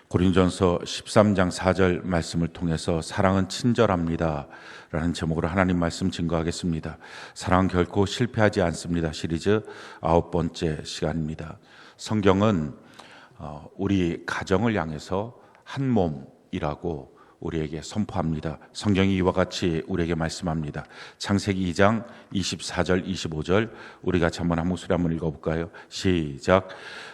고린전서 13장 4절 말씀을 통해서 사랑은 친절합니다 라는 제목으로 하나님 말씀 증거하겠습니다. 사랑은 결코 실패하지 않습니다 시리즈 9번째 시간입니다. 성경은 우리 가정을 향해서 한 몸이라고 우리에게 선포합니다. 성경이 이와 같이 우리에게 말씀합니다. 창세기 2장 24절 25절 우리 같이 한 목소리 한번 읽어볼까요? 시작.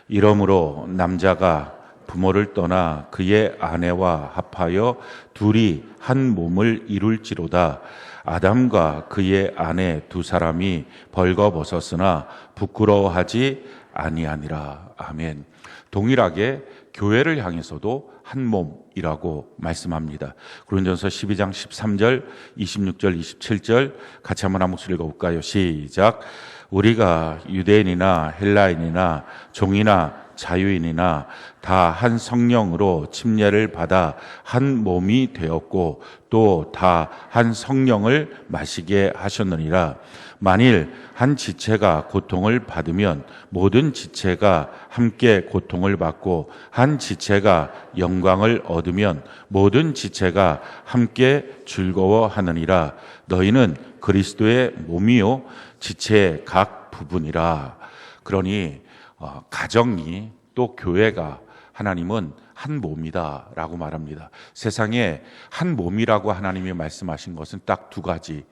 이러므로 남자가 부모를 떠나 그의 아내와 합하여 둘이 한 몸을 이룰지로다. 아담과 그의 아내 두 사람이 벌거벗었으나 부끄러워하지 아니하니라. 아멘. 동일하게 교회를 향해서도 한 몸이라고 말씀합니다. 고린전서 12장 13절 26절 27절 같이 한번 한 목소리 읽어볼까요? 시작. 우리가 유대인이나 헬라인이나 종이나 자유인이나 다 한 성령으로 침례를 받아 한 몸이 되었고 또 다 한 성령을 마시게 하셨느니라. 만일 한 지체가 고통을 받으면 모든 지체가 함께 고통을 받고 한 지체가 영광을 얻으면 모든 지체가 함께 즐거워하느니라. 너희는 그리스도의 몸이요 지체의 각 부분이라. 그러니 가정이 또 교회가 하나님은 한 몸이다 라고 말합니다. 세상에 한 몸이라고 하나님이 말씀하신 것은 딱 두 가지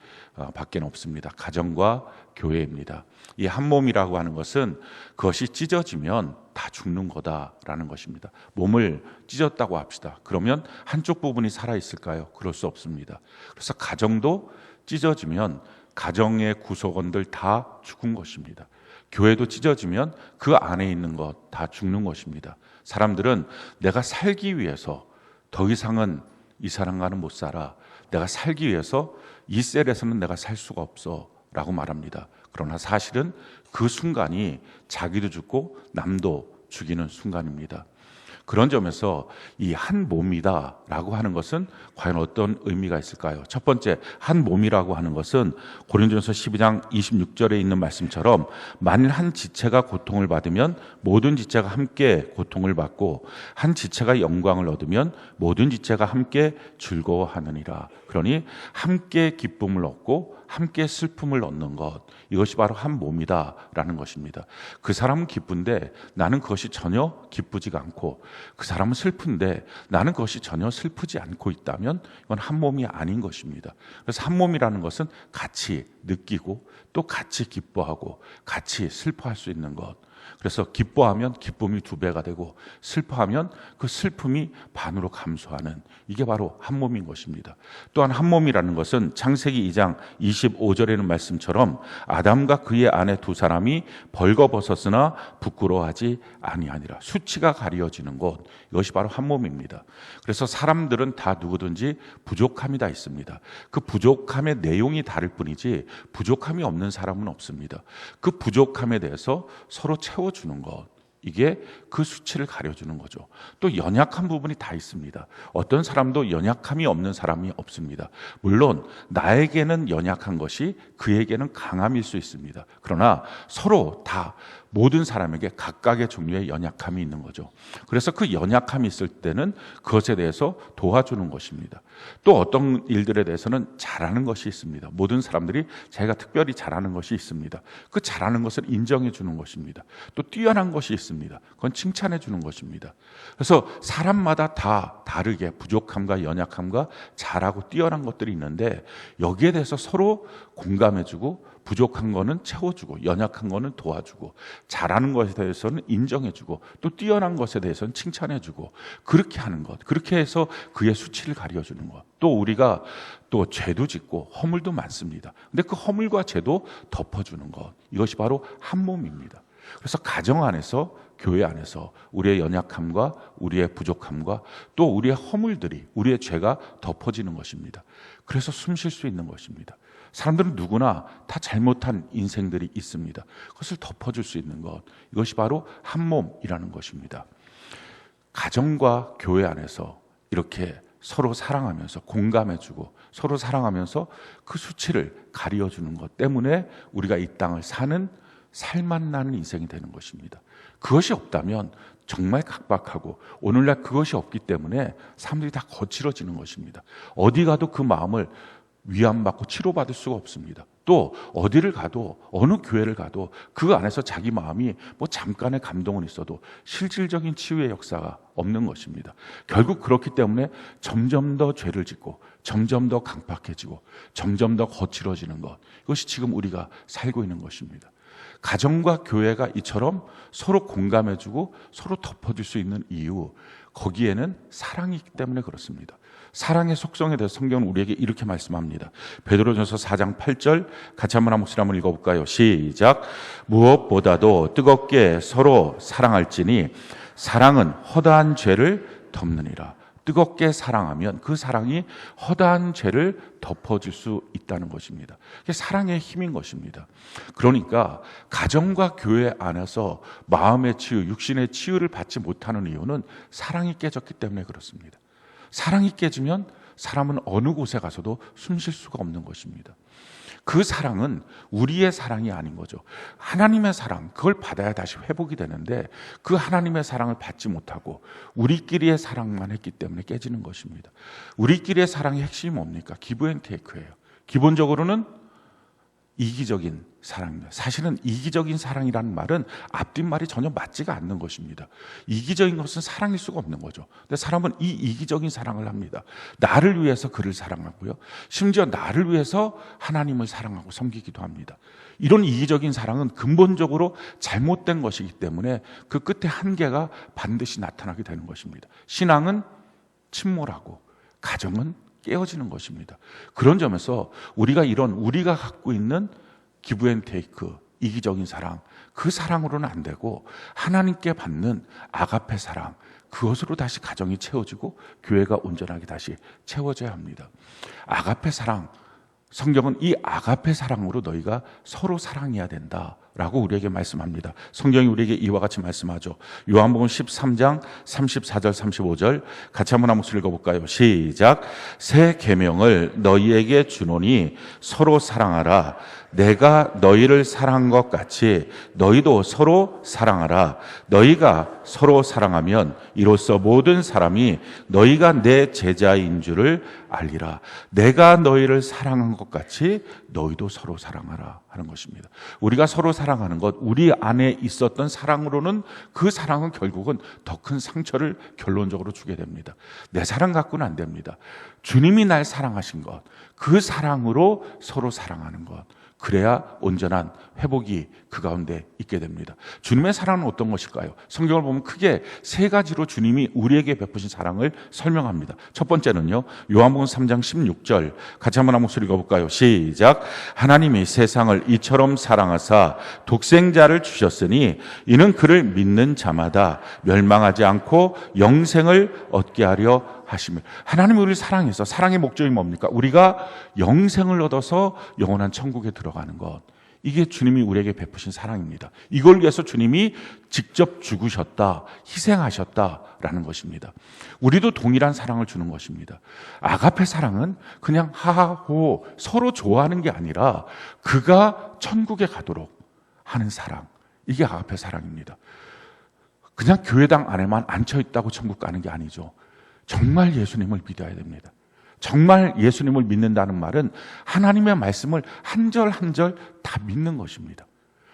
밖에 없습니다. 가정과 교회입니다. 이 한 몸이라고 하는 것은 그것이 찢어지면 다 죽는 거다라는 것입니다. 몸을 찢었다고 합시다. 그러면 한쪽 부분이 살아있을까요? 그럴 수 없습니다. 그래서 가정도 찢어지면 가정의 구성원들 다 죽은 것입니다. 교회도 찢어지면 그 안에 있는 것 다 죽는 것입니다. 사람들은 내가 살기 위해서 더 이상은 이 사람과는 못 살아. 내가 살기 위해서 이 셀에서는 내가 살 수가 없어 라고 말합니다. 그러나 사실은 그 순간이 자기도 죽고 남도 죽이는 순간입니다. 그런 점에서 이 한 몸이다 라고 하는 것은 과연 어떤 의미가 있을까요? 첫 번째, 한 몸이라고 하는 것은 고린도전서 12장 26절에 있는 말씀처럼 만일 한 지체가 고통을 받으면 모든 지체가 함께 고통을 받고 한 지체가 영광을 얻으면 모든 지체가 함께 즐거워하느니라. 그러니 함께 기쁨을 얻고 함께 슬픔을 얻는 것, 이것이 바로 한 몸이다라는 것입니다. 그 사람은 기쁜데 나는 그것이 전혀 기쁘지가 않고, 그 사람은 슬픈데 나는 그것이 전혀 슬프지 않고 있다면 이건 한 몸이 아닌 것입니다. 그래서 한 몸이라는 것은 같이 느끼고 또 같이 기뻐하고 같이 슬퍼할 수 있는 것. 그래서 기뻐하면 기쁨이 2배가 되고 슬퍼하면 그 슬픔이 반으로 감소하는, 이게 바로 한 몸인 것입니다. 또한 한 몸이라는 것은 창세기 2장 25절에는 말씀처럼 아담과 그의 아내 두 사람이 벌거벗었으나 부끄러워하지 아니하니라. 수치가 가려지는 것, 이것이 바로 한 몸입니다. 그래서 사람들은 다 누구든지 부족함이 다 있습니다. 그 부족함의 내용이 다를 뿐이지 부족함이 없는 사람은 없습니다. 그 부족함에 대해서 서로 채워주는 것, 이게 그 수치를 가려주는 거죠. 또 연약한 부분이 다 있습니다. 어떤 사람도 연약함이 없는 사람이 없습니다. 물론 나에게는 연약한 것이 그에게는 강함일 수 있습니다. 그러나 서로 다 모든 사람에게 각각의 종류의 연약함이 있는 거죠. 그래서 그 연약함이 있을 때는 그것에 대해서 도와주는 것입니다. 또 어떤 일들에 대해서는 잘하는 것이 있습니다. 모든 사람들이 자기가 특별히 잘하는 것이 있습니다. 그 잘하는 것을 인정해 주는 것입니다. 또 뛰어난 것이 있습니다. 그건 칭찬해 주는 것입니다. 그래서 사람마다 다 다르게 부족함과 연약함과 잘하고 뛰어난 것들이 있는데, 여기에 대해서 서로 공감해 주고 부족한 거는 채워주고 연약한 거는 도와주고 잘하는 것에 대해서는 인정해주고 또 뛰어난 것에 대해서는 칭찬해주고, 그렇게 하는 것, 그렇게 해서 그의 수치를 가려주는 것. 또 우리가 또 죄도 짓고 허물도 많습니다. 근데 그 허물과 죄도 덮어주는 것, 이것이 바로 한 몸입니다. 그래서 가정 안에서, 교회 안에서 우리의 연약함과 우리의 부족함과 또 우리의 허물들이, 우리의 죄가 덮어지는 것입니다. 그래서 숨 쉴 수 있는 것입니다. 사람들은 누구나 다 잘못한 인생들이 있습니다. 그것을 덮어줄 수 있는 것, 이것이 바로 한 몸이라는 것입니다. 가정과 교회 안에서 이렇게 서로 사랑하면서 공감해주고 서로 사랑하면서 그 수치를 가려주는 것 때문에 우리가 이 땅을 사는 살맛 나는 인생이 되는 것입니다. 그것이 없다면 정말 각박하고 오늘날 그것이 없기 때문에 사람들이 다 거칠어지는 것입니다. 어디 가도 그 마음을 위안받고 치료받을 수가 없습니다. 또 어디를 가도 어느 교회를 가도 그 안에서 자기 마음이 뭐 잠깐의 감동은 있어도 실질적인 치유의 역사가 없는 것입니다. 결국 그렇기 때문에 점점 더 죄를 짓고 점점 더 강팍해지고 점점 더 거칠어지는 것, 이것이 지금 우리가 살고 있는 것입니다. 가정과 교회가 이처럼 서로 공감해주고 서로 덮어줄 수 있는 이유, 거기에는 사랑이 있기 때문에 그렇습니다. 사랑의 속성에 대해서 성경은 우리에게 이렇게 말씀합니다. 베드로전서 4장 8절 같이 한번 한 목소리 한번 읽어볼까요? 시작. 무엇보다도 뜨겁게 서로 사랑할지니 사랑은 허다한 죄를 덮느니라. 뜨겁게 사랑하면 그 사랑이 허다한 죄를 덮어줄 수 있다는 것입니다. 그게 사랑의 힘인 것입니다. 그러니까 가정과 교회 안에서 마음의 치유, 육신의 치유를 받지 못하는 이유는 사랑이 깨졌기 때문에 그렇습니다. 사랑이 깨지면 사람은 어느 곳에 가서도 숨 쉴 수가 없는 것입니다. 그 사랑은 우리의 사랑이 아닌 거죠. 하나님의 사랑, 그걸 받아야 다시 회복이 되는데 그 하나님의 사랑을 받지 못하고 우리끼리의 사랑만 했기 때문에 깨지는 것입니다. 우리끼리의 사랑의 핵심이 뭡니까? 기브 앤 테이크예요. 기본적으로는 이기적인 사랑입니다. 사실은 이기적인 사랑이라는 말은 앞뒷말이 전혀 맞지가 않는 것입니다. 이기적인 것은 사랑일 수가 없는 거죠. 근데 사람은 이 이기적인 사랑을 합니다. 나를 위해서 그를 사랑하고요. 심지어 나를 위해서 하나님을 사랑하고 섬기기도 합니다. 이런 이기적인 사랑은 근본적으로 잘못된 것이기 때문에 그 끝에 한계가 반드시 나타나게 되는 것입니다. 신앙은 침몰하고 가정은 깨어지는 것입니다. 그런 점에서 우리가 갖고 있는 기브 앤 테이크, 이기적인 사랑, 그 사랑으로는 안 되고 하나님께 받는 아가페 사랑, 그것으로 다시 가정이 채워지고 교회가 온전하게 다시 채워져야 합니다. 아가페 사랑, 성경은 이 아가페 사랑으로 너희가 서로 사랑해야 된다라고 우리에게 말씀합니다. 성경이 우리에게 이와 같이 말씀하죠. 요한복음 13장 34절 35절 같이 한번 목소리 읽어볼까요? 시작. 새 계명을 너희에게 주노니 서로 사랑하라. 내가 너희를 사랑한 것 같이 너희도 서로 사랑하라. 너희가 서로 사랑하면 이로써 모든 사람이 너희가 내 제자인 줄을 알리라. 내가 너희를 사랑한 것 같이 너희도 서로 사랑하라 하는 것입니다. 우리가 서로 사랑하는 것, 우리 안에 있었던 사랑으로는 그 사랑은 결국은 더 큰 상처를 결론적으로 주게 됩니다. 내 사랑 갖고는 안 됩니다. 주님이 날 사랑하신 것, 그 사랑으로 서로 사랑하는 것, 그래야 온전한 회복이 그 가운데 있게 됩니다. 주님의 사랑은 어떤 것일까요? 성경을 보면 크게 세 가지로 주님이 우리에게 베푸신 사랑을 설명합니다. 첫 번째는요, 요한복음 3장 16절 같이 한번 목소리 읽어볼까요? 시작. 하나님이 세상을 이처럼 사랑하사 독생자를 주셨으니 이는 그를 믿는 자마다 멸망하지 않고 영생을 얻게 하려 하시며, 하나님이 우리를 사랑해서, 사랑의 목적이 뭡니까? 우리가 영생을 얻어서 영원한 천국에 들어가는 것, 이게 주님이 우리에게 베푸신 사랑입니다. 이걸 위해서 주님이 직접 죽으셨다, 희생하셨다라는 것입니다. 우리도 동일한 사랑을 주는 것입니다. 아가페 사랑은 그냥 하하호 서로 좋아하는 게 아니라 그가 천국에 가도록 하는 사랑, 이게 아가페 사랑입니다. 그냥 교회당 안에만 앉혀있다고 천국 가는 게 아니죠. 정말 예수님을 믿어야 됩니다. 정말 예수님을 믿는다는 말은 하나님의 말씀을 한 절 한 절 다 믿는 것입니다.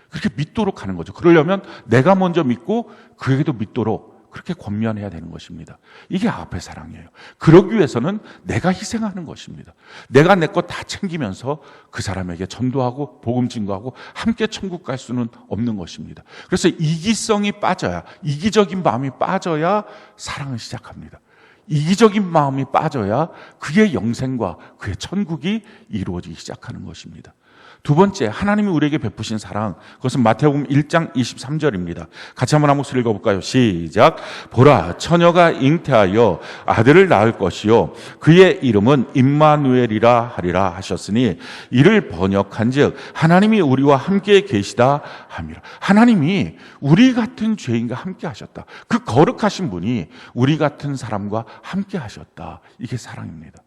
그렇게 믿도록 하는 거죠. 그러려면 내가 먼저 믿고 그에게도 믿도록 그렇게 권면해야 되는 것입니다. 이게 아가페 사랑이에요. 그러기 위해서는 내가 희생하는 것입니다. 내가 내 것 다 챙기면서 그 사람에게 전도하고 복음 증거하고 함께 천국 갈 수는 없는 것입니다. 그래서 이기성이 빠져야, 이기적인 마음이 빠져야 사랑을 시작합니다. 이기적인 마음이 빠져야 그의 영생과 그의 천국이 이루어지기 시작하는 것입니다. 두 번째, 하나님이 우리에게 베푸신 사랑, 그것은 마태복음 1장 23절입니다. 같이 한번 목소리 읽어볼까요? 시작. 보라, 처녀가 잉태하여 아들을 낳을 것이요 그의 이름은 임마누엘이라 하리라 하셨으니 이를 번역한즉 하나님이 우리와 함께 계시다 함이라. 하나님이 우리 같은 죄인과 함께 하셨다. 그 거룩하신 분이 우리 같은 사람과 함께 하셨다. 이게 사랑입니다.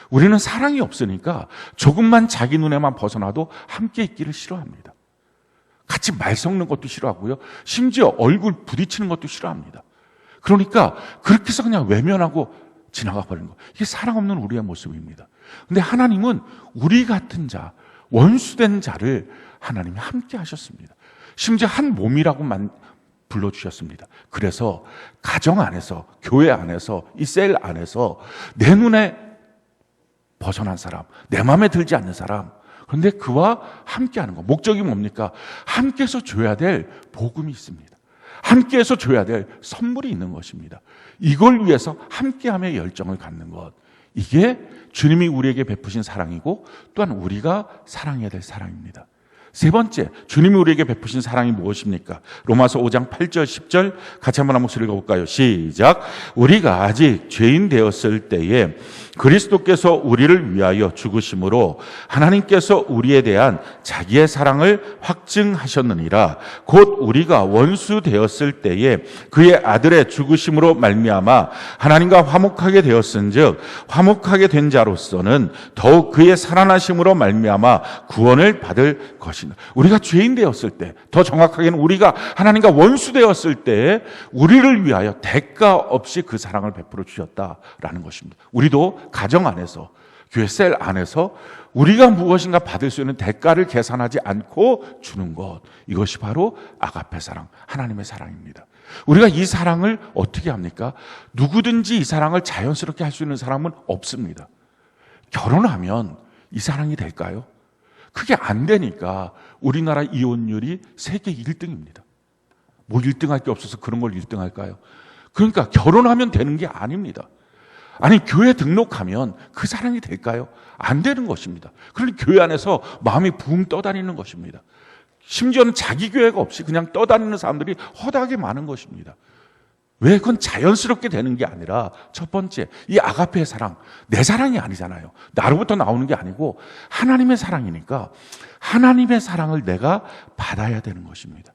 우리는 사랑이 없으니까 조금만 자기 눈에만 벗어나도 함께 있기를 싫어합니다. 같이 말 섞는 것도 싫어하고요. 심지어 얼굴 부딪히는 것도 싫어합니다. 그러니까 그렇게 해서 그냥 외면하고 지나가 버리는 거. 이게 사랑 없는 우리의 모습입니다. 근데 하나님은 우리 같은 자, 원수된 자를 하나님이 함께 하셨습니다. 심지어 한 몸이라고만 불러주셨습니다. 그래서 가정 안에서, 교회 안에서, 이 셀 안에서 내 눈에 벗어난 사람, 내 마음에 들지 않는 사람, 그런데 그와 함께하는 것. 목적이 뭡니까? 함께해서 줘야 될 복음이 있습니다. 함께해서 줘야 될 선물이 있는 것입니다. 이걸 위해서 함께함의 열정을 갖는 것. 이게 주님이 우리에게 베푸신 사랑이고 또한 우리가 사랑해야 될 사랑입니다. 세 번째, 주님이 우리에게 베푸신 사랑이 무엇입니까? 로마서 5장 8절 10절 같이 한번 목소리 읽어볼까요? 시작. 우리가 아직 죄인 되었을 때에 그리스도께서 우리를 위하여 죽으심으로 하나님께서 우리에 대한 자기의 사랑을 확증하셨느니라. 곧 우리가 원수 되었을 때에 그의 아들의 죽으심으로 말미암아 하나님과 화목하게 되었은즉 화목하게 된 자로서는 더욱 그의 살아나심으로 말미암아 구원을 받을 것이다. 우리가 죄인 되었을 때, 더 정확하게는 우리가 하나님과 원수 되었을 때 우리를 위하여 대가 없이 그 사랑을 베풀어 주셨다라는 것입니다. 우리도 가정 안에서, 교회 셀 안에서 우리가 무엇인가 받을 수 있는 대가를 계산하지 않고 주는 것, 이것이 바로 아가페 사랑, 하나님의 사랑입니다. 우리가 이 사랑을 어떻게 합니까? 누구든지 이 사랑을 자연스럽게 할 수 있는 사람은 없습니다. 결혼하면 이 사랑이 될까요? 그게 안 되니까 우리나라 이혼율이 세계 1등입니다. 뭐 1등할 게 없어서 그런 걸 1등할까요? 그러니까 결혼하면 되는 게 아닙니다. 아니, 교회 등록하면 그 사랑이 될까요? 안 되는 것입니다. 그러니 교회 안에서 마음이 붕 떠다니는 것입니다. 심지어는 자기 교회가 없이 그냥 떠다니는 사람들이 허다하게 많은 것입니다. 왜? 그건 자연스럽게 되는 게 아니라 첫 번째, 이 아가페의 사랑, 내 사랑이 아니잖아요. 나로부터 나오는 게 아니고 하나님의 사랑이니까 하나님의 사랑을 내가 받아야 되는 것입니다.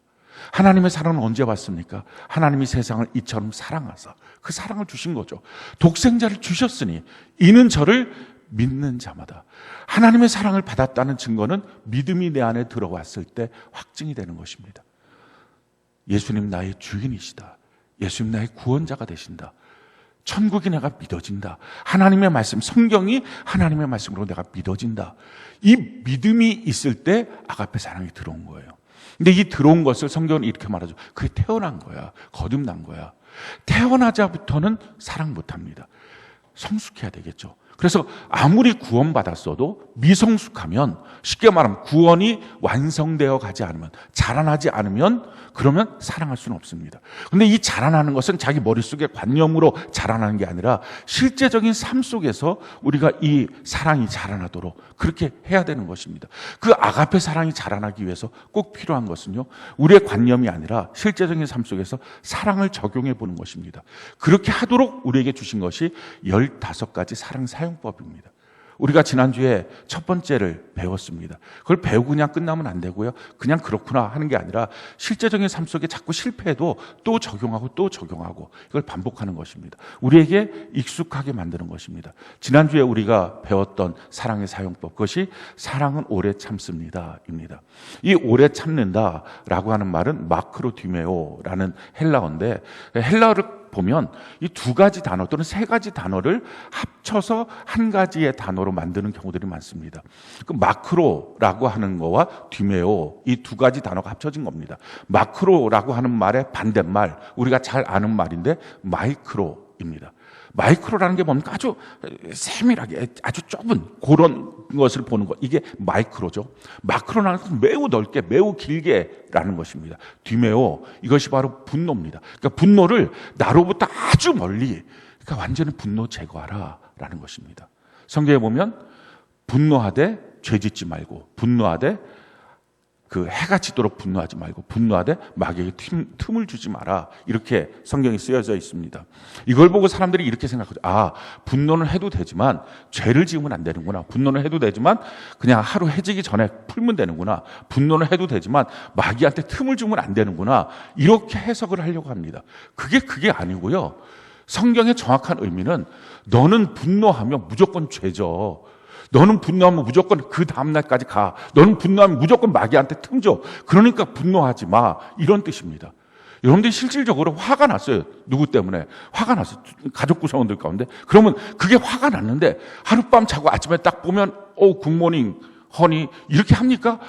하나님의 사랑은 언제 받습니까? 하나님이 세상을 이처럼 사랑하사 그 사랑을 주신 거죠. 독생자를 주셨으니 이는 저를 믿는 자마다. 하나님의 사랑을 받았다는 증거는 믿음이 내 안에 들어왔을 때 확증이 되는 것입니다. 예수님 나의 주인이시다. 예수님 나의 구원자가 되신다. 천국이 내가 믿어진다. 하나님의 말씀, 성경이 하나님의 말씀으로 내가 믿어진다. 이 믿음이 있을 때 아가페 사랑이 들어온 거예요. 근데 이 들어온 것을 성경은 이렇게 말하죠. 그게 태어난 거야. 거듭난 거야. 태어나자부터는 사랑 못합니다. 성숙해야 되겠죠. 그래서 아무리 구원받았어도 미성숙하면, 쉽게 말하면 구원이 완성되어 가지 않으면, 자라나지 않으면 그러면 사랑할 수는 없습니다. 그런데 이 자라나는 것은 자기 머릿속의 관념으로 자라나는 게 아니라 실제적인 삶 속에서 우리가 이 사랑이 자라나도록 그렇게 해야 되는 것입니다. 그 아가페 사랑이 자라나기 위해서 꼭 필요한 것은요, 우리의 관념이 아니라 실제적인 삶 속에서 사랑을 적용해 보는 것입니다. 그렇게 하도록 우리에게 주신 것이 15가지 사랑 사용법입니다. 우리가 지난주에 첫 번째를 배웠습니다. 그걸 배우고 그냥 끝나면 안 되고요. 그냥 그렇구나 하는 게 아니라 실제적인 삶 속에 자꾸 실패해도 또 적용하고 또 적용하고 이걸 반복하는 것입니다. 우리에게 익숙하게 만드는 것입니다. 지난주에 우리가 배웠던 사랑의 사용법, 그것이 사랑은 오래 참습니다 입니다. 이 오래 참는다라고 하는 말은 마크로디메오라는 헬라어인데, 헬라어를 보면 이 두 가지 단어 또는 세 가지 단어를 합쳐서 한 가지의 단어로 만드는 경우들이 많습니다. 그 마크로라고 하는 거와 디메오, 이 두 가지 단어가 합쳐진 겁니다. 마크로라고 하는 말의 반대말, 우리가 잘 아는 말인데 마이크로입니다. 마이크로라는 게 뭡니까? 아주 세밀하게, 아주 좁은 그런 것을 보는 것. 이게 마이크로죠. 마크로라는 것은 매우 넓게, 매우 길게라는 것입니다. 디메오, 이것이 바로 분노입니다. 그러니까 분노를 나로부터 아주 멀리, 그러니까 완전히 분노 제거하라라는 것입니다. 성경에 보면 분노하되 죄짓지 말고, 분노하되 그 해가 지도록 분노하지 말고, 분노하되 마귀에게 틈을 주지 마라, 이렇게 성경이 쓰여져 있습니다. 이걸 보고 사람들이 이렇게 생각하죠. 아, 분노는 해도 되지만 죄를 지으면 안 되는구나. 분노는 해도 되지만 그냥 하루 해지기 전에 풀면 되는구나. 분노는 해도 되지만 마귀한테 틈을 주면 안 되는구나. 이렇게 해석을 하려고 합니다. 그게 아니고요. 성경의 정확한 의미는 너는 분노하면 무조건 죄죠. 너는 분노하면 무조건 그 다음날까지 가. 너는 분노하면 무조건 마귀한테 틈 줘. 그러니까 분노하지 마. 이런 뜻입니다. 여러분들이 실질적으로 화가 났어요. 누구 때문에? 화가 났어요. 가족 구성원들 가운데. 그러면 그게 화가 났는데 하룻밤 자고 아침에 딱 보면 굿모닝 허니 이렇게 합니까?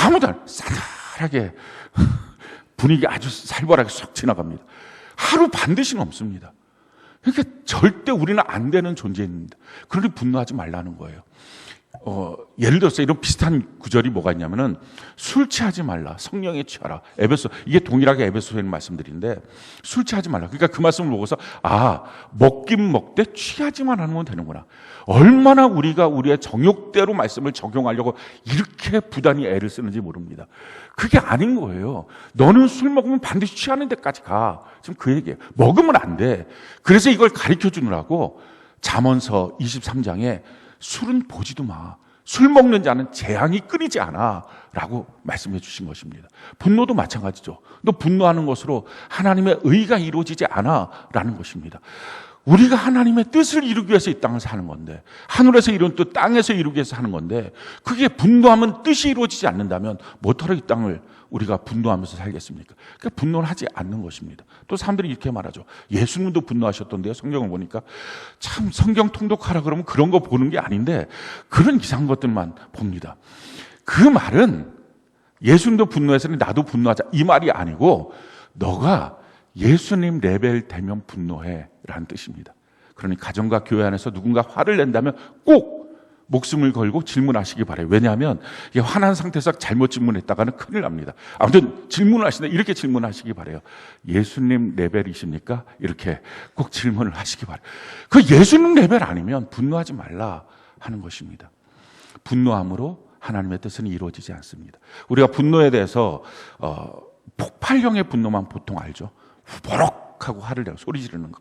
아무도 안 싸늘하게 분위기 아주 살벌하게 쏙 지나갑니다. 하루 반드시 넘습니다. 그러니까 절대 우리는 안 되는 존재입니다. 그러니 분노하지 말라는 거예요. 예를 들어서 이런 비슷한 구절이 뭐가 있냐면은 술 취하지 말라, 성령에 취하라. 에베소, 이게 동일하게 에베소에 있는 말씀들인데 술 취하지 말라. 그러니까 그 말씀을 보고서 먹긴 먹되 취하지만 않으면 되는구나. 얼마나 우리가 우리의 정욕대로 말씀을 적용하려고 이렇게 부단히 애를 쓰는지 모릅니다. 그게 아닌 거예요. 너는 술 먹으면 반드시 취하는 데까지 가. 지금 그 얘기예요. 먹으면 안 돼. 그래서 이걸 가르쳐 주느라고 잠언서 23장에 술은 보지도 마. 술 먹는 자는 재앙이 끊이지 않아. 라고 말씀해 주신 것입니다. 분노도 마찬가지죠. 너 분노하는 것으로 하나님의 의가 이루어지지 않아. 라는 것입니다. 우리가 하나님의 뜻을 이루기 위해서 이 땅을 사는 건데, 하늘에서 이룬 뜻, 땅에서 이루기 위해서 하는 건데, 그게 분노하면 뜻이 이루어지지 않는다면 뭐하러 이 땅을 우리가 분노하면서 살겠습니까? 그러니까 분노를 하지 않는 것입니다. 또 사람들이 이렇게 말하죠. 예수님도 분노하셨던데요. 성경을 보니까 참 성경 통독하라 그러면 그런 거 보는 게 아닌데 그런 이상한 것들만 봅니다. 그 말은 예수님도 분노했으니 나도 분노하자 이 말이 아니고 너가 예수님 레벨 되면 분노해 라는 뜻입니다. 그러니 가정과 교회 안에서 누군가 화를 낸다면 꼭 목숨을 걸고 질문하시기 바라요. 왜냐하면 이게 화난 상태에서 잘못 질문했다가는 큰일 납니다. 아무튼 질문을 하시는데 이렇게 질문하시기 바라요. 예수님 레벨이십니까? 이렇게 꼭 질문을 하시기 바라요. 그 예수님 레벨 아니면 분노하지 말라 하는 것입니다. 분노함으로 하나님의 뜻은 이루어지지 않습니다. 우리가 분노에 대해서 폭발형의 분노만 보통 알죠. 버럭하고 화를 내고 소리 지르는 거.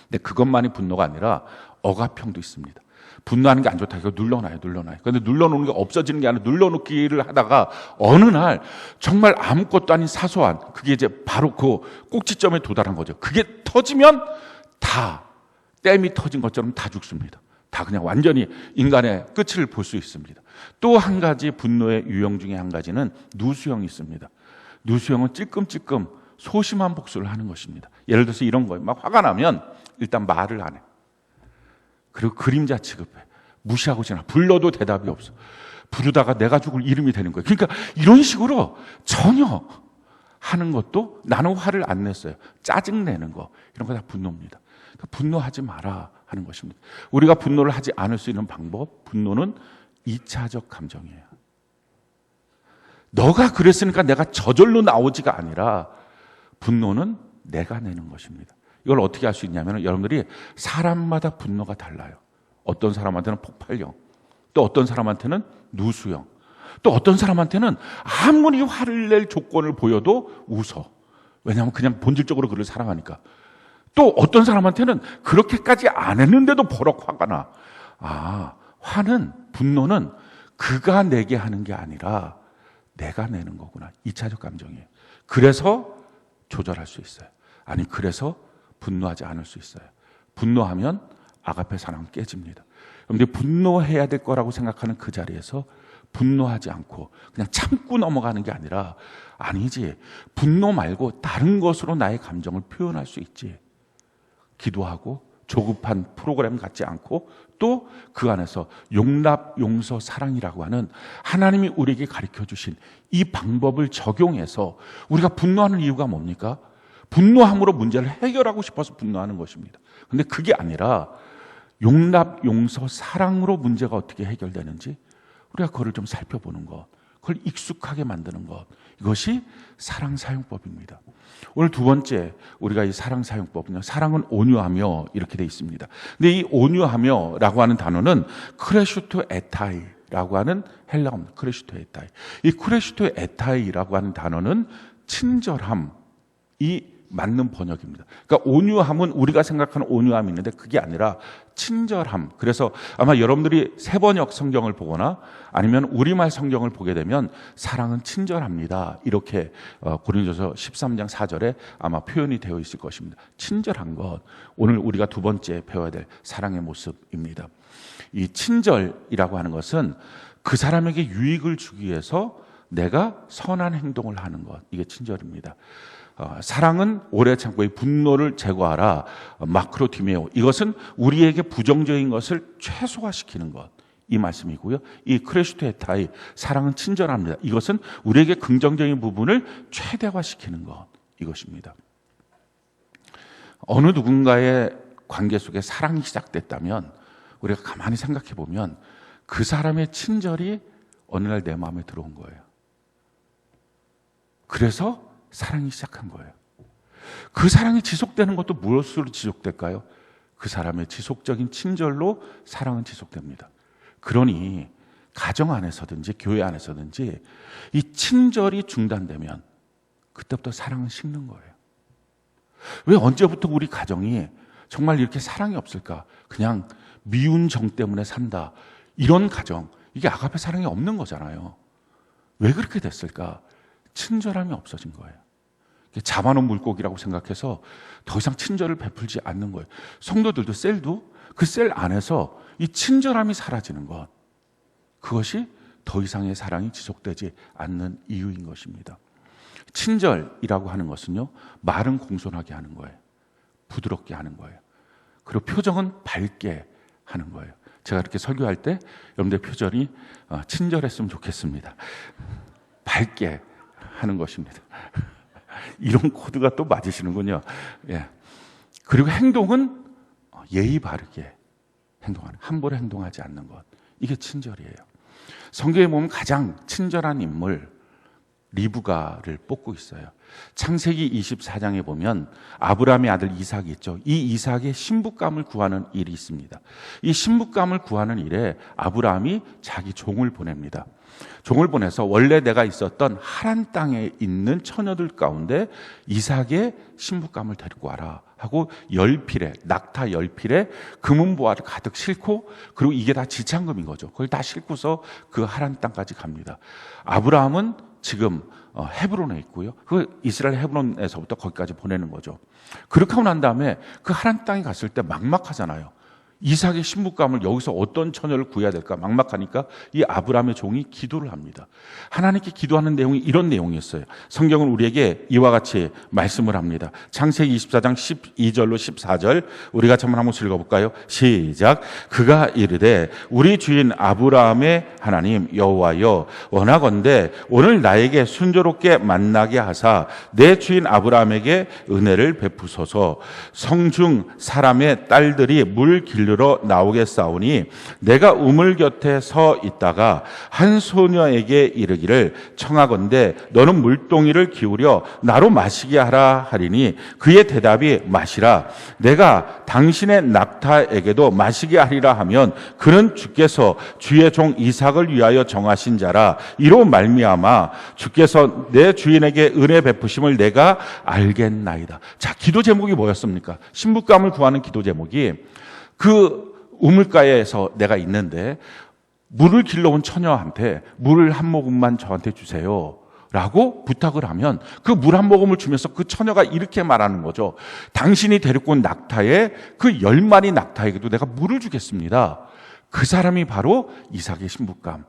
근데 그것만이 분노가 아니라 억압형도 있습니다. 분노하는 게 안 좋다. 이거 눌러놔요. 그런데 눌러놓는 게 없어지는 게 아니라 눌러놓기를 하다가 어느 날 정말 아무것도 아닌 사소한 그게 이제 바로 그 꼭지점에 도달한 거죠. 그게 터지면 다 댐이 터진 것처럼 다 죽습니다. 다 그냥 완전히 인간의 끝을 볼 수 있습니다. 또 한 가지 분노의 유형 중에 한 가지는 누수형이 있습니다. 누수형은 찔끔찔끔 소심한 복수를 하는 것입니다. 예를 들어서 이런 거예요. 막 화가 나면 일단 말을 안 해. 그리고 그림자 취급해. 무시하고 지나. 불러도 대답이 없어. 부르다가 내가 죽을 이름이 되는 거예요. 그러니까 이런 식으로 전혀 하는 것도 나는 화를 안 냈어요. 짜증내는 거. 이런 거 다 분노입니다. 그러니까 분노하지 마라 하는 것입니다. 우리가 분노를 하지 않을 수 있는 방법, 분노는 2차적 감정이에요. 너가 그랬으니까 내가 저절로 나오지가 아니라 분노는 내가 내는 것입니다. 이걸 어떻게 할 수 있냐면 여러분들이 사람마다 분노가 달라요. 어떤 사람한테는 폭발형, 또 어떤 사람한테는 누수형, 또 어떤 사람한테는 아무리 화를 낼 조건을 보여도 웃어. 왜냐하면 그냥 본질적으로 그를 사랑하니까. 또 어떤 사람한테는 그렇게까지 안 했는데도 버럭 화가 나. 분노는 그가 내게 하는 게 아니라 내가 내는 거구나. 2차적 감정이에요. 그래서 조절할 수 있어요. 아니 그래서 분노하지 않을 수 있어요. 분노하면 아가페 사랑은 깨집니다. 그런데 분노해야 될 거라고 생각하는 그 자리에서 분노하지 않고 그냥 참고 넘어가는 게 아니라 아니지. 분노 말고 다른 것으로 나의 감정을 표현할 수 있지. 기도하고 조급한 프로그램 같지 않고 또 그 안에서 용납, 용서, 사랑이라고 하는 하나님이 우리에게 가르쳐 주신 이 방법을 적용해서 우리가 분노하는 이유가 뭡니까? 분노함으로 문제를 해결하고 싶어서 분노하는 것입니다. 그런데 그게 아니라 용납, 용서, 사랑으로 문제가 어떻게 해결되는지 우리가 그걸 좀 살펴보는 것, 그걸 익숙하게 만드는 것, 이것이 사랑 사용법입니다. 오늘 두 번째 우리가 이 사랑 사용법은요, 사랑은 온유하며 이렇게 돼 있습니다. 근데 이 온유하며라고 하는 단어는 크레슈토 에타이라고 하는 헬라어입니다. 크레슈토 에타이. 이 크레슈토 에타이라고 하는 단어는 친절함이 맞는 번역입니다. 그러니까 온유함은 우리가 생각하는 온유함이 있는데 그게 아니라 친절함. 그래서 아마 여러분들이 새번역 성경을 보거나 아니면 우리말 성경을 보게 되면 사랑은 친절합니다. 이렇게 고린도서 13장 4절에 아마 표현이 되어 있을 것입니다. 친절한 것. 오늘 우리가 두 번째 배워야 될 사랑의 모습입니다. 이 친절이라고 하는 것은 그 사람에게 유익을 주기 위해서 내가 선한 행동을 하는 것. 이게 친절입니다. 사랑은 오래 참고 분노를 제거하라. 마크로티메오. 이것은 우리에게 부정적인 것을 최소화시키는 것. 이 말씀이고요. 이 크레슈테타이 사랑은 친절합니다. 이것은 우리에게 긍정적인 부분을 최대화시키는 것. 이것입니다. 어느 누군가의 관계 속에 사랑이 시작됐다면 우리가 가만히 생각해 보면 그 사람의 친절이 어느 날 내 마음에 들어온 거예요. 그래서 사랑이 시작한 거예요. 그 사랑이 지속되는 것도 무엇으로 지속될까요? 그 사람의 지속적인 친절로 사랑은 지속됩니다. 그러니 가정 안에서든지 교회 안에서든지 이 친절이 중단되면 그때부터 사랑은 식는 거예요. 왜 언제부터 우리 가정이 정말 이렇게 사랑이 없을까? 그냥 미운 정 때문에 산다. 이런 가정, 이게 아가페 사랑이 없는 거잖아요. 왜 그렇게 됐을까? 친절함이 없어진 거예요. 잡아놓은 물고기라고 생각해서 더 이상 친절을 베풀지 않는 거예요. 성도들도 셀도 그 셀 안에서 이 친절함이 사라지는 것, 그것이 더 이상의 사랑이 지속되지 않는 이유인 것입니다. 친절이라고 하는 것은요, 말은 공손하게 하는 거예요. 부드럽게 하는 거예요. 그리고 표정은 밝게 하는 거예요. 제가 이렇게 설교할 때 여러분들 표정이 친절했으면 좋겠습니다. 밝게 하는 것입니다. 이런 코드가 또 맞으시는군요. 예. 그리고 행동은 예의 바르게 행동하는, 함부로 행동하지 않는 것. 이게 친절이에요. 성경에 보면 가장 친절한 인물 리브가를 뽑고 있어요. 창세기 24장에 보면 아브라함의 아들 이삭이 있죠. 이 이삭의 신부감을 구하는 일이 있습니다. 이 신부감을 구하는 일에 아브라함이 자기 종을 보냅니다. 종을 보내서 원래 내가 있었던 하란 땅에 있는 처녀들 가운데 이삭의 신부감을 데리고 와라 하고 낙타 10필에 금은보화를 가득 싣고, 그리고 이게 다 지참금인 거죠. 그걸 다 싣고서 그 하란 땅까지 갑니다. 아브라함은 지금 헤브론에 있고요. 그 이스라엘 헤브론에서부터 거기까지 보내는 거죠. 그렇게 하고 난 다음에 그 하란 땅에 갔을 때 막막하잖아요. 이삭의 신부감을 여기서 어떤 처녀를 구해야 될까 막막하니까 이 아브라함의 종이 기도를 합니다. 하나님께 기도하는 내용이 이런 내용이었어요. 성경은 우리에게 이와 같이 말씀을 합니다. 창세기 24장 12절로 14절 우리 같이 한번 읽어볼까요? 시작. 그가 이르되 우리 주인 아브라함의 하나님 여호와여, 원하건대 오늘 나에게 순조롭게 만나게 하사 내 주인 아브라함에게 은혜를 베푸소서. 성중 사람의 딸들이 물 길르러 나오겠사오니 내가 우물 곁에 서 있다가 한 소녀에게 이르기를 청하건대 너는 물동이를 기울여 나로 마시게 하라 하리니 그의 대답이 마시라. 내가 당신의 낙타에게도 마시게 하리라 하면 그는 주께서 주의 종 이삭을 위하여 정하신 자라. 이로 말미암아 주께서 내 주인에게 은혜 베푸심을 내가 알겠나이다. 자, 기도 제목이 뭐였습니까? 신부감을 구하는 기도 제목이 그 우물가에서 내가 있는데 물을 길러온 처녀한테 물을 한 모금만 저한테 주세요 라고 부탁을 하면 그 물 한 모금을 주면서 그 처녀가 이렇게 말하는 거죠. 당신이 데리고 온 낙타에 그 10마리 낙타에게도 내가 물을 주겠습니다. 그 사람이 바로 이삭의 신부감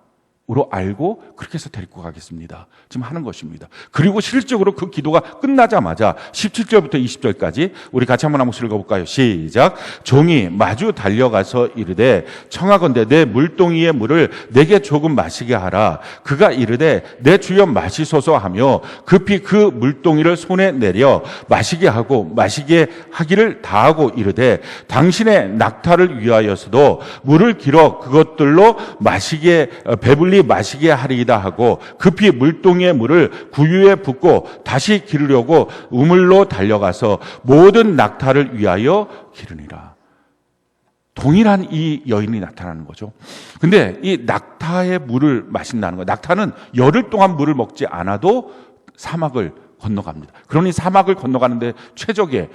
으로 알고 그렇게 해서 데리고 가겠습니다. 지금 하는 것입니다. 그리고 실적으로 그 기도가 끝나자마자 17절부터 20절까지 우리 같이 한번 읽어볼까요? 시작. 종이 마주 달려가서 이르되 청하건대 내 물동이의 물을 내게 조금 마시게 하라. 그가 이르되 내 주여 마시소서 하며 급히 그 물동이를 손에 내려 마시게 하고 마시게 하기를 다하고 이르되 당신의 낙타를 위하여서도 물을 길어 그것들로 배불리 마시게 하리이다 하고 급히 물동이의 물을 구유에 붓고 다시 기르려고 우물로 달려가서 모든 낙타를 위하여 기르니라. 동일한 이 여인이 나타나는 거죠. 근데 이 낙타의 물을 마신다는 거, 낙타는 열흘 동안 물을 먹지 않아도 사막을 건너갑니다. 그러니 사막을 건너가는데 최적의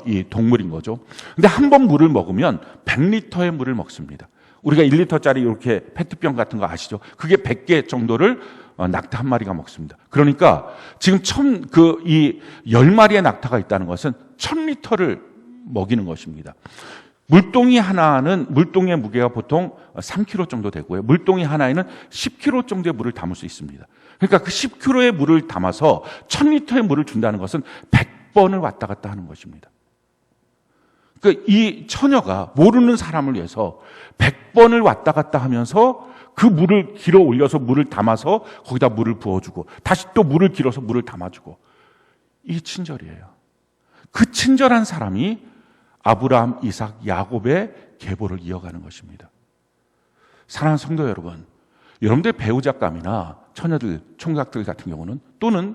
이 동물인 거죠. 근데 한 번 물을 먹으면 100리터의 물을 먹습니다. 우리가 1리터짜리 이렇게 페트병 같은 거 아시죠? 그게 100개 정도를 낙타 한 마리가 먹습니다. 그러니까 지금 이 10마리의 낙타가 있다는 것은 1000리터를 먹이는 것입니다. 물동이 하나는, 물동의 무게가 보통 3kg 정도 되고요. 물동이 하나에는 10kg 정도의 물을 담을 수 있습니다. 그러니까 그 10kg의 물을 담아서 1000리터의 물을 준다는 것은 100번을 왔다 갔다 하는 것입니다. 그러니까 이 처녀가 모르는 사람을 위해서 100번을 왔다 갔다 하면서 그 물을 길어 올려서 물을 담아서 거기다 물을 부어주고 다시 또 물을 길어서 물을 담아주고, 이게 친절이에요. 그 친절한 사람이 아브라함, 이삭, 야곱의 계보를 이어가는 것입니다. 사랑하는 성도 여러분, 여러분들의 배우자감이나 처녀들, 총각들 같은 경우는, 또는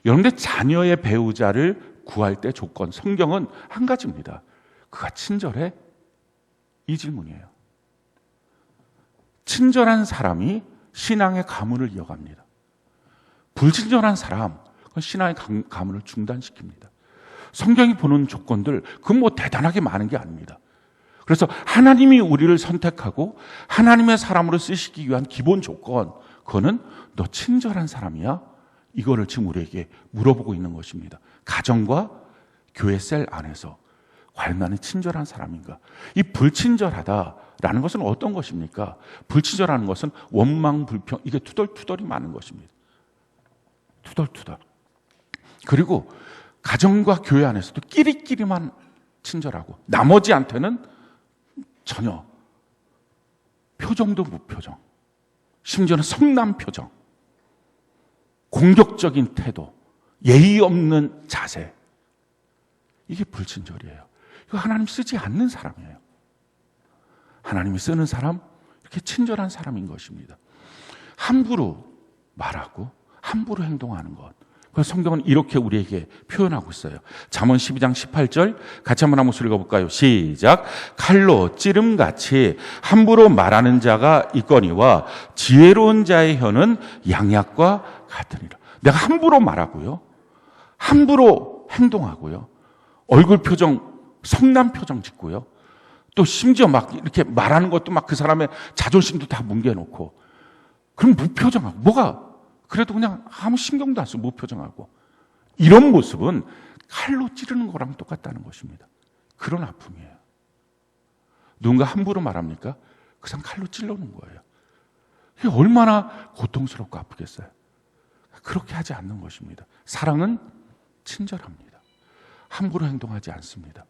여러분들의 자녀의 배우자를 구할 때 조건, 성경은 한 가지입니다. 그가 친절해? 이 질문이에요. 친절한 사람이 신앙의 가문을 이어갑니다. 불친절한 사람, 그건 신앙의 가문을 중단시킵니다. 성경이 보는 조건들, 그건 뭐 대단하게 많은 게 아닙니다. 그래서 하나님이 우리를 선택하고 하나님의 사람으로 쓰시기 위한 기본 조건, 그거는 너 친절한 사람이야? 이거를 지금 우리에게 물어보고 있는 것입니다. 가정과 교회 셀 안에서 과연 나는 친절한 사람인가? 이 불친절하다라는 것은 어떤 것입니까? 불친절하는 것은 원망, 불평, 이게 투덜투덜이 많은 것입니다. 투덜투덜. 그리고 가정과 교회 안에서도 끼리끼리만 친절하고 나머지한테는 전혀 표정도 무표정, 심지어는 성난 표정, 공격적인 태도, 예의 없는 자세, 이게 불친절이에요. 이거 하나님 쓰지 않는 사람이에요. 하나님이 쓰는 사람, 이렇게 친절한 사람인 것입니다. 함부로 말하고 함부로 행동하는 것, 그래서 성경은 이렇게 우리에게 표현하고 있어요. 잠언 12장 18절 같이 한번 읽어볼까요? 시작. 칼로 찌름같이 함부로 말하는 자가 있거니와 지혜로운 자의 혀는 양약과 같으니라. 내가 함부로 말하고요, 함부로 행동하고요, 얼굴 표정, 성난 표정 짓고요, 또 심지어 막 이렇게 말하는 것도 막 그 사람의 자존심도 다 뭉개놓고, 그럼 무표정하고, 뭐가 그래도 그냥 아무 신경도 안 쓰고 무표정하고, 이런 모습은 칼로 찌르는 거랑 똑같다는 것입니다. 그런 아픔이에요. 누군가 함부로 말합니까? 그 사람 칼로 찔러놓은 거예요. 이게 얼마나 고통스럽고 아프겠어요. 그렇게 하지 않는 것입니다. 사랑은 친절합니다. 함부로 행동하지 않습니다.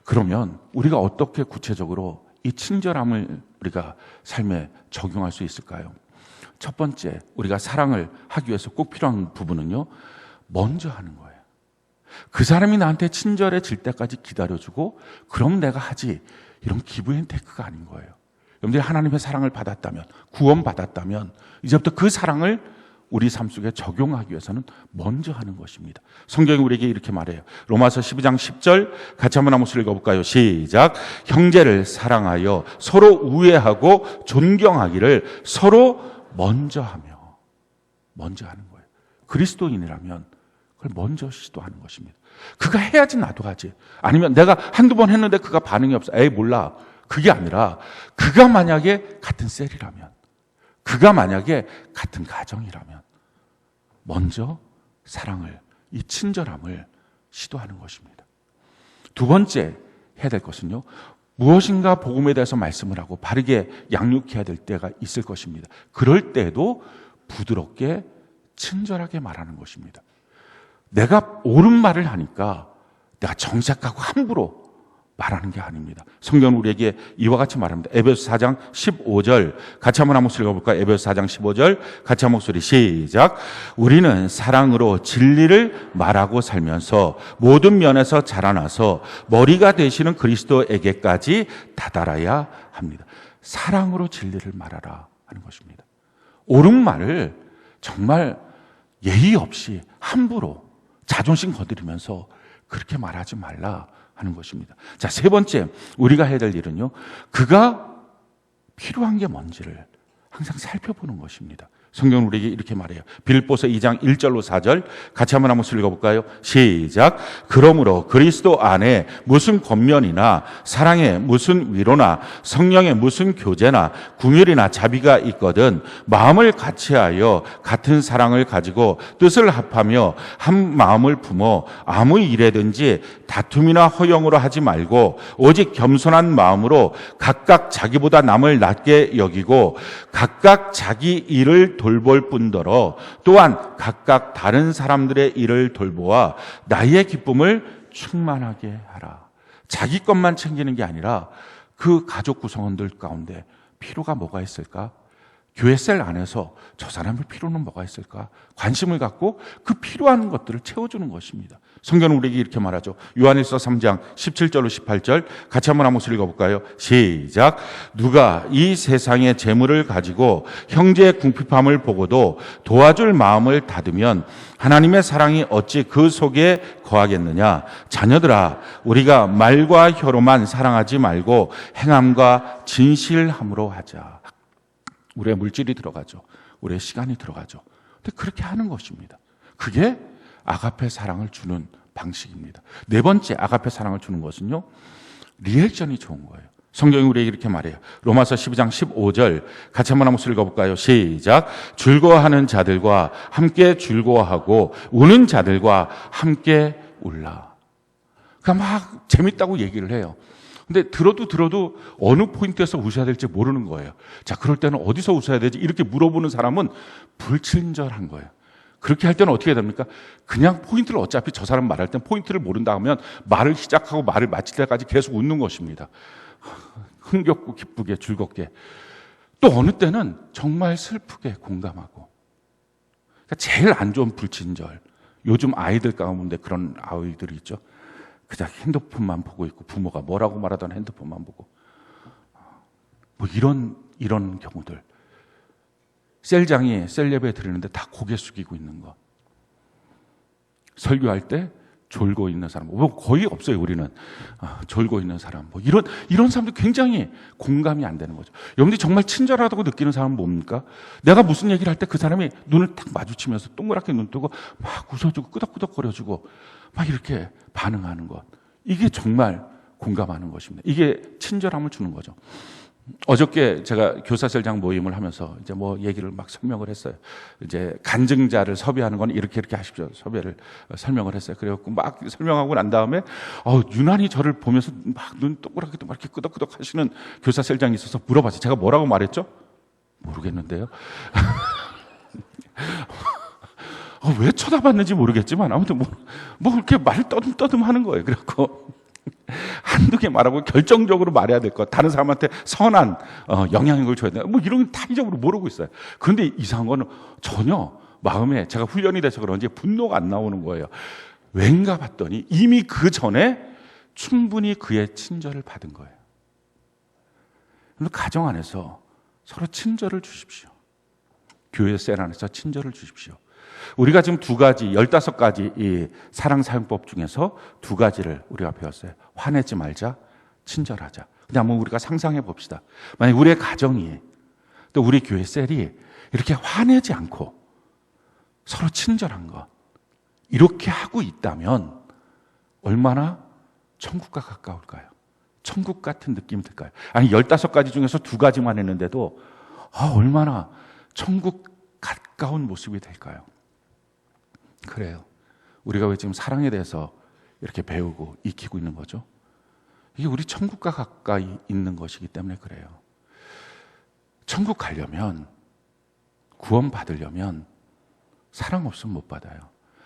그러면 우리가 어떻게 구체적으로 이 친절함을 우리가 삶에 적용할 수 있을까요? 첫 번째, 우리가 사랑을 하기 위해서 꼭 필요한 부분은요, 먼저 하는 거예요. 그 사람이 나한테 친절해질 때까지 기다려주고 그럼 내가 하지, 이런 기브앤테이크가 아닌 거예요. 여러분들이 하나님의 사랑을 받았다면, 구원받았다면 이제부터 그 사랑을 우리 삶 속에 적용하기 위해서는 먼저 하는 것입니다. 성경이 우리에게 이렇게 말해요. 로마서 12장 10절 같이 한번 읽어볼까요? 시작. 형제를 사랑하여 서로 우애하고 존경하기를 서로 먼저 하며. 먼저 하는 거예요. 그리스도인이라면 그걸 먼저 시도하는 것입니다. 그가 해야지 나도 하지. 아니면 내가 한두 번 했는데 그가 반응이 없어. 에이 몰라. 그게 아니라 그가 만약에 같은 셀이라면, 그가 만약에 같은 가정이라면 먼저 사랑을, 이 친절함을 시도하는 것입니다. 두 번째 해야 될 것은요, 무엇인가 복음에 대해서 말씀을 하고 바르게 양육해야 될 때가 있을 것입니다. 그럴 때도 부드럽게 친절하게 말하는 것입니다. 내가 옳은 말을 하니까 내가 정색하고 함부로 말하는 게 아닙니다. 성경은 우리에게 이와 같이 말합니다. 에베소 4장 15절 같이 한번 읽어볼까요? 에베소 4장 15절 같이 한 목소리 시작. 우리는 사랑으로 진리를 말하고 살면서 모든 면에서 자라나서 머리가 되시는 그리스도에게까지 다다라야 합니다. 사랑으로 진리를 말하라 하는 것입니다. 옳은 말을 정말 예의 없이 함부로 자존심 거드리면서 그렇게 말하지 말라 하는 것입니다. 자, 세 번째 우리가 해야 될 일은요, 그가 필요한 게 뭔지를 항상 살펴보는 것입니다. 성경은 우리에게 이렇게 말해요. 빌립보서 2장 1절로 4절 같이 한번 읽어볼까요? 시작. 그러므로 그리스도 안에 무슨 권면이나 사랑에 무슨 위로나 성령의 무슨 교제나 궁율이나 자비가 있거든 마음을 같이하여 같은 사랑을 가지고 뜻을 합하며 한 마음을 품어 아무 일에든지 다툼이나 허영으로 하지 말고 오직 겸손한 마음으로 각각 자기보다 남을 낮게 여기고 각각 자기 일을 돌볼 뿐더러 또한 각각 다른 사람들의 일을 돌보아 나의 기쁨을 충만하게 하라. 자기 것만 챙기는 게 아니라 그 가족 구성원들 가운데 필요가 뭐가 있을까? 교회 셀 안에서 저 사람의 필요는 뭐가 있을까? 관심을 갖고 그 필요한 것들을 채워주는 것입니다. 성경은 우리에게 이렇게 말하죠. 요한일서 3장 17절로 18절 같이 한번 읽어볼까요? 시작. 누가 이 세상의 재물을 가지고 형제의 궁핍함을 보고도 도와줄 마음을 닫으면 하나님의 사랑이 어찌 그 속에 거하겠느냐? 자녀들아, 우리가 말과 혀로만 사랑하지 말고 행함과 진실함으로 하자. 우리의 물질이 들어가죠. 우리의 시간이 들어가죠. 근데 그렇게 하는 것입니다. 그게 아가페 사랑을 주는 방식입니다. 네 번째 아가페 사랑을 주는 것은요, 리액션이 좋은 거예요. 성경이 우리에게 이렇게 말해요. 로마서 12장 15절 같이 한번 읽어볼까요? 시작. 즐거워하는 자들과 함께 즐거워하고 우는 자들과 함께 울라. 그러니까 막 재밌다고 얘기를 해요. 근데 들어도 어느 포인트에서 웃어야 될지 모르는 거예요. 자, 그럴 때는 어디서 웃어야 되지? 이렇게 물어보는 사람은 불친절한 거예요. 그렇게 할 때는 어떻게 됩니까? 그냥 포인트를 어차피 저 사람 말할 땐 포인트를 모른다 하면 말을 시작하고 말을 마칠 때까지 계속 웃는 것입니다. 흥겹고 기쁘게 즐겁게. 또 어느 때는 정말 슬프게 공감하고. 그러니까 제일 안 좋은 불친절. 요즘 아이들 가운데 그런 아이들이 있죠. 그냥 핸드폰만 보고 있고 부모가 뭐라고 말하던 핸드폰만 보고 뭐 이런 경우들. 셀장이 셀 예배 드리는데 다 고개 숙이고 있는 거. 설교할 때 졸고 있는 사람 뭐 거의 없어요. 우리는 졸고 있는 사람 뭐 이런 사람들 굉장히 공감이 안 되는 거죠. 여러분들이 정말 친절하다고 느끼는 사람은 뭡니까? 내가 무슨 얘기를 할 때 그 사람이 눈을 딱 마주치면서 동그랗게 눈 뜨고 막 웃어주고 끄덕끄덕거려주고 막 이렇게 반응하는 것. 이게 정말 공감하는 것입니다. 이게 친절함을 주는 거죠. 어저께 제가 교사셀장 모임을 하면서 이제 뭐 얘기를 막 설명을 했어요. 이제 간증자를 섭외하는 건 이렇게 하십시오. 섭외를 설명을 했어요. 그래갖고 막 설명하고 난 다음에 유난히 저를 보면서 막 눈 동그랗게 막 이렇게 끄덕끄덕 하시는 교사셀장이 있어서 물어봤어요. 제가 뭐라고 말했죠? 모르겠는데요. 왜 쳐다봤는지 모르겠지만 아무튼 뭐 그렇게 말을 떠듬떠듬 하는 거예요. 그래갖고 한두 개 말하고 결정적으로 말해야 될 것, 다른 사람한테 선한 영향력을 줘야 된다. 뭐 이런 건 타의적으로 모르고 있어요. 그런데 이상한 거는 전혀 마음에 제가 훈련이 돼서 그런지 분노가 안 나오는 거예요. 왠가 봤더니 이미 그 전에 충분히 그의 친절을 받은 거예요. 가정 안에서 서로 친절을 주십시오. 교회 셀 안에서 친절을 주십시오. 우리가 지금 15가지 이 사랑 사용법 중에서 2가지를 우리가 배웠어요. 화내지 말자, 친절하자. 그냥 한번 우리가 상상해 봅시다. 만약 우리의 가정이 또 우리 교회 셀이 이렇게 화내지 않고 서로 친절한 것, 이렇게 하고 있다면 얼마나 천국과 가까울까요? 천국 같은 느낌이 들까요? 아니 15가지 중에서 2가지만 했는데도 얼마나 천국 가까운 모습이 될까요? 그래요. 우리가 왜 지금 사랑에 대해서 이렇게 배우고 익히고 있는 거죠? 이게 우리 천국과 가까이 있는 것이기 때문에 그래요. 천국 가려면, 구원 받으려면 사랑 없으면 못 받아요.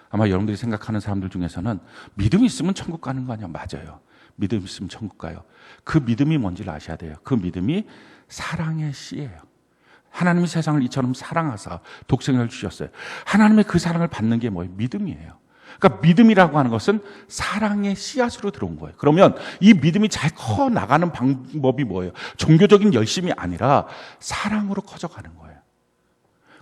아마 여러분들이 생각하는 사람들 중에서는 믿음이 있으면 천국 가는 거 아니야? 맞아요. 믿음이 있으면 천국 가요. 그 믿음이 뭔지를 아셔야 돼요. 그 믿음이 사랑의 씨예요. 하나님이 세상을 이처럼 사랑하사 독생을 주셨어요. 하나님의 그 사랑을 받는 게 뭐예요? 믿음이에요. 그러니까 믿음이라고 하는 것은 사랑의 씨앗으로 들어온 거예요. 그러면 이 믿음이 잘 커 나가는 방법이 뭐예요? 종교적인 열심이 아니라 사랑으로 커져가는 거예요.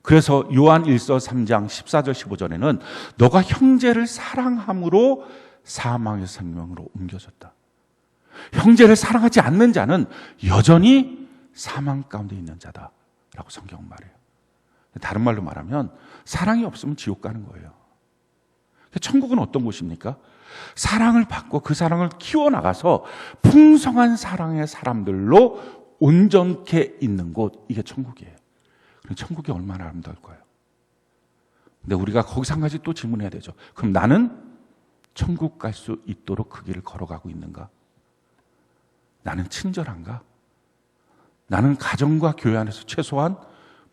그래서 요한 1서 3장 14절 15절에는 너가 형제를 사랑함으로 사망의 생명으로 옮겨졌다. 형제를 사랑하지 않는 자는 여전히 사망 가운데 있는 자다 라고 성경은 말해요. 다른 말로 말하면 사랑이 없으면 지옥 가는 거예요. 천국은 어떤 곳입니까? 사랑을 받고 그 사랑을 키워나가서 풍성한 사랑의 사람들로 온전케 있는 곳, 이게 천국이에요. 천국이 얼마나 아름다울까요? 근데 우리가 거기서 한 가지 또 질문해야 되죠. 그럼 나는 천국 갈 수 있도록 그 길을 걸어가고 있는가? 나는 친절한가? 나는 가정과 교회 안에서 최소한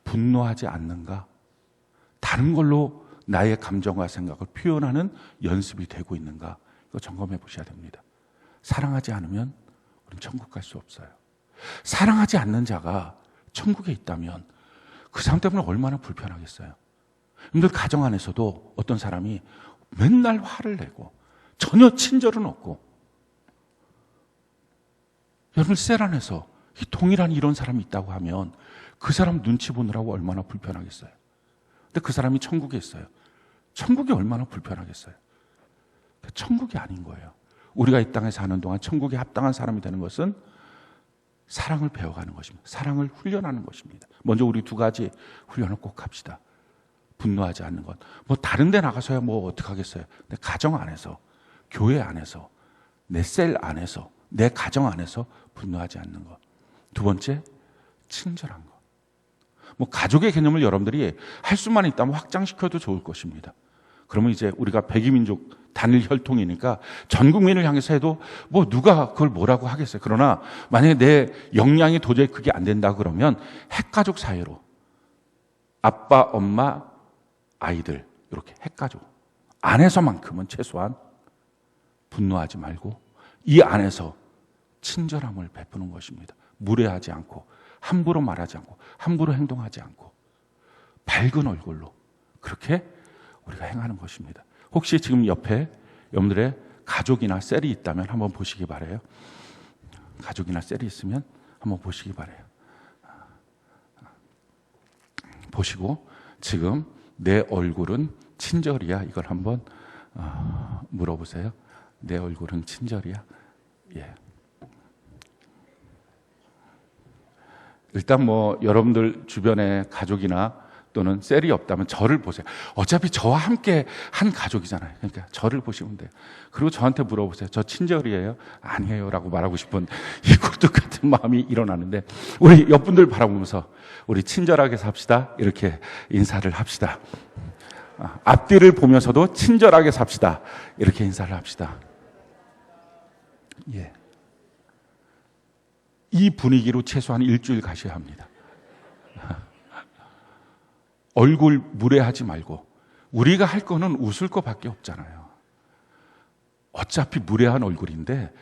분노하지 않는가? 다른 걸로 나의 감정과 생각을 표현하는 연습이 되고 있는가? 이거 점검해 보셔야 됩니다. 사랑하지 않으면 우리는 천국 갈 수 없어요. 사랑하지 않는 자가 천국에 있다면 그 사람 때문에 얼마나 불편하겠어요. 여러분들 가정 안에서도 어떤 사람이 맨날 화를 내고 전혀 친절은 없고, 여러분 셀 안에서 동일한 이런 사람이 있다고 하면 그 사람 눈치 보느라고 얼마나 불편하겠어요. 근데 그 사람이 천국에 있어요. 천국이 얼마나 불편하겠어요. 천국이 아닌 거예요. 우리가 이 땅에 사는 동안 천국에 합당한 사람이 되는 것은 사랑을 배워가는 것입니다. 사랑을 훈련하는 것입니다. 먼저 우리 두 가지 훈련을 꼭 합시다. 분노하지 않는 것. 뭐 다른 데 나가서야 뭐 어떡하겠어요. 내 가정 안에서, 교회 안에서, 내 셀 안에서, 내 가정 안에서 분노하지 않는 것. 두 번째, 친절한 것. 뭐 가족의 개념을 여러분들이 할 수만 있다면 확장시켜도 좋을 것입니다. 그러면 이제 우리가 백이민족 단일 혈통이니까 전 국민을 향해서 해도 뭐 누가 그걸 뭐라고 하겠어요. 그러나 만약에 내 역량이 도저히 그게 안 된다 그러면 핵가족 사회로 아빠, 엄마, 아이들 이렇게 핵가족 안에서만큼은 최소한 분노하지 말고 이 안에서 친절함을 베푸는 것입니다. 무례하지 않고 함부로 말하지 않고 함부로 행동하지 않고 밝은 얼굴로 그렇게 우리가 행하는 것입니다. 혹시 지금 옆에 여러분들의 가족이나 셀이 있다면 한번 보시기 바라요. 가족이나 셀이 있으면 한번 보시기 바라요. 보시고 지금 내 얼굴은 친절이야? 이걸 한번 물어보세요. 내 얼굴은 친절이야? 예. 일단 뭐 여러분들 주변에 가족이나 또는 셀이 없다면 저를 보세요. 어차피 저와 함께 한 가족이잖아요. 그러니까 저를 보시면 돼요. 그리고 저한테 물어보세요. 저 친절이에요? 아니에요 라고 말하고 싶은 이 굴뚝 같은 마음이 일어나는데 우리 옆분들 바라보면서 우리 친절하게 삽시다. 이렇게 인사를 합시다. 앞뒤를 보면서도 친절하게 삽시다. 이렇게 인사를 합시다. 예. 이 분위기로 최소한 일주일 가셔야 합니다. 얼굴 무례하지 말고 우리가 할 거는 웃을 거밖에 없잖아요. 어차피 무례한 얼굴인데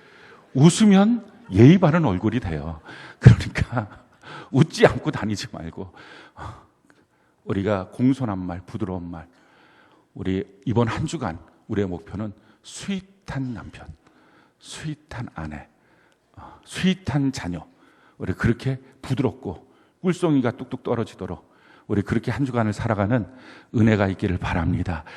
웃으면 예의 바른 얼굴이 돼요. 그러니까 웃지 않고 다니지 말고 우리가 공손한 말, 부드러운 말, 우리 이번 한 주간 우리의 목표는 스윗한 남편, 스윗한 아내, 스윗한 자녀, 우리 그렇게 부드럽고 꿀송이가 뚝뚝 떨어지도록 우리 그렇게 한 주간을 살아가는 은혜가 있기를 바랍니다.